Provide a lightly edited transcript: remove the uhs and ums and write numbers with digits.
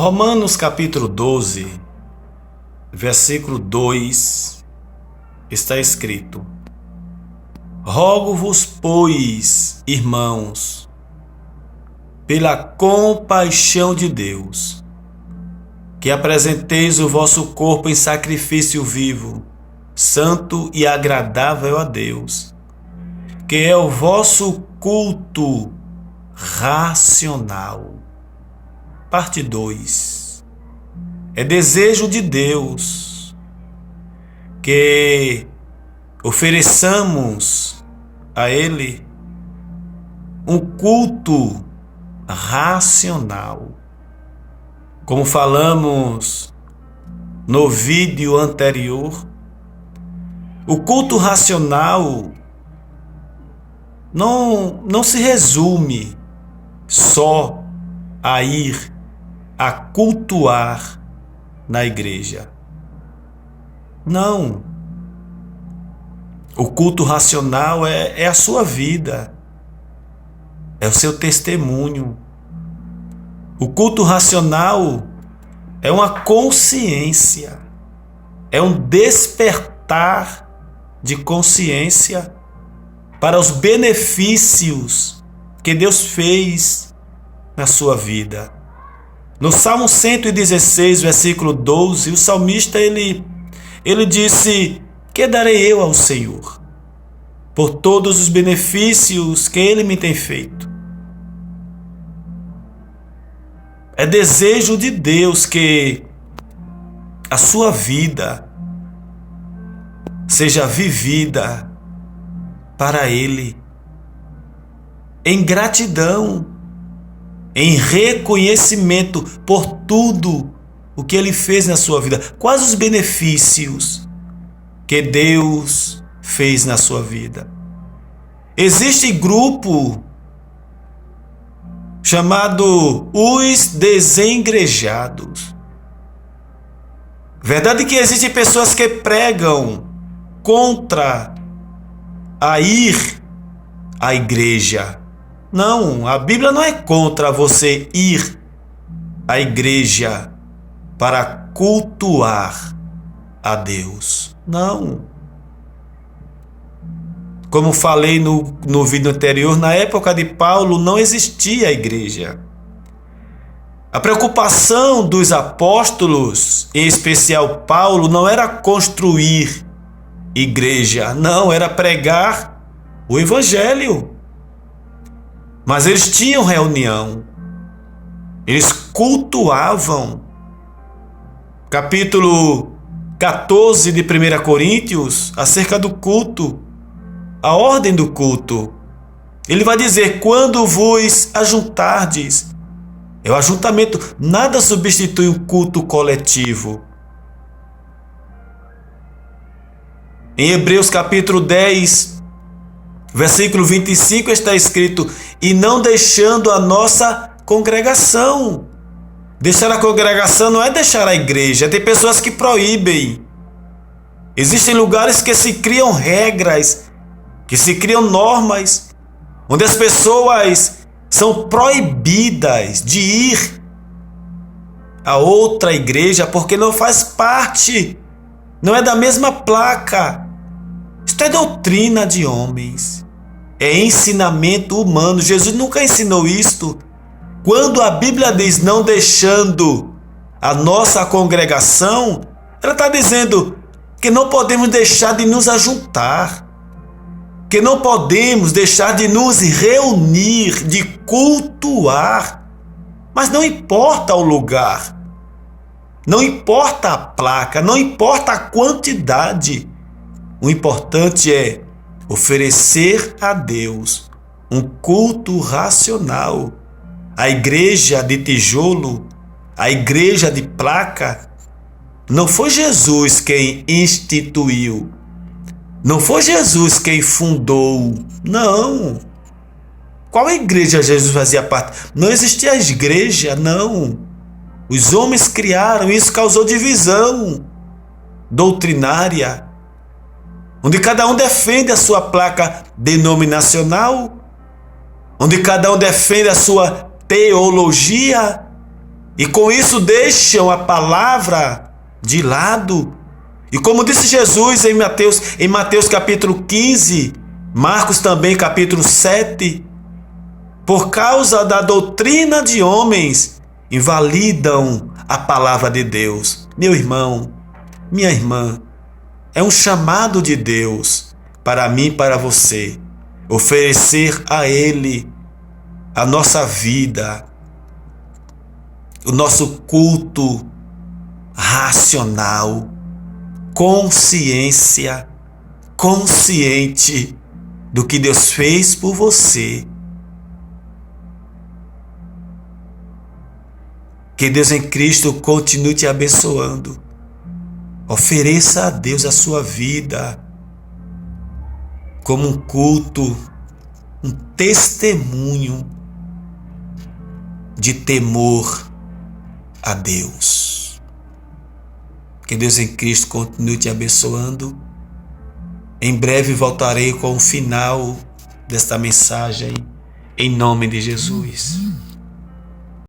Romanos capítulo 12, versículo 2, está escrito: Rogo-vos, pois, irmãos, pela compaixão de Deus, que apresenteis o vosso corpo em sacrifício vivo, santo e agradável a Deus, que é o vosso culto racional. Parte 2. É desejo de Deus que ofereçamos a Ele um culto racional. Como falamos no vídeo anterior, o culto racional não se resume só a ir a cultuar na igreja. Não. O culto racional é a sua vida, é o seu testemunho. O culto racional é uma consciência, é um despertar de consciência para os benefícios que Deus fez na sua vida. No Salmo 116, versículo 12, o salmista ele disse: que darei eu ao Senhor por todos os benefícios que Ele me tem feito? É desejo de Deus que a sua vida seja vivida para Ele em gratidão, em reconhecimento por tudo o que Ele fez na sua vida. Quais os benefícios que Deus fez na sua vida? Existe grupo chamado os desengrejados. Verdade que existem pessoas que pregam contra a ir à igreja. Não, a Bíblia não é contra você ir à igreja para cultuar a Deus. Não. Como falei no vídeo anterior, na época de Paulo não existia a igreja. A preocupação dos apóstolos, em especial Paulo, não era construir igreja, não, era pregar o evangelho. Mas eles tinham reunião, eles cultuavam. Capítulo 14 de 1 Coríntios, acerca do culto, a ordem do culto. Ele vai dizer: quando vos ajuntardes. É o ajuntamento, nada substitui o culto coletivo. Em Hebreus capítulo 10, versículo 25 está escrito: e não deixando a nossa congregação. Deixar a congregação não é deixar a igreja. Tem pessoas que proíbem. Existem lugares que se criam regras, que se criam normas, onde as pessoas são proibidas de ir a outra igreja porque não faz parte, não é da mesma placa. Isto é doutrina de homens, é ensinamento humano. Jesus nunca ensinou isto. Quando a Bíblia diz não deixando a nossa congregação, ela está dizendo que não podemos deixar de nos ajuntar, que não podemos deixar de nos reunir, de cultuar. Mas não importa o lugar, não importa a placa, não importa a quantidade. O importante é oferecer a Deus um culto racional. A igreja de tijolo, a igreja de placa, não foi Jesus quem instituiu. Não foi Jesus quem fundou, não. Qual igreja Jesus fazia parte? Não existia a igreja, não. Os homens criaram, isso causou divisão doutrinária, onde cada um defende a sua placa denominacional, onde cada um defende a sua teologia, E com isso deixam a palavra de lado. E como disse Jesus em Mateus capítulo 15, Marcos também capítulo 7, por causa da doutrina de homens, invalidam a palavra de Deus. Meu irmão, minha irmã, é um chamado de Deus para mim e para você, oferecer a Ele a nossa vida, o nosso culto racional, consciente do que Deus fez por você. Que Deus em Cristo continue te abençoando. Ofereça a Deus a sua vida como um culto, um testemunho de temor a Deus. Que Deus em Cristo continue te abençoando. Em breve voltarei com o final desta mensagem, em nome de Jesus.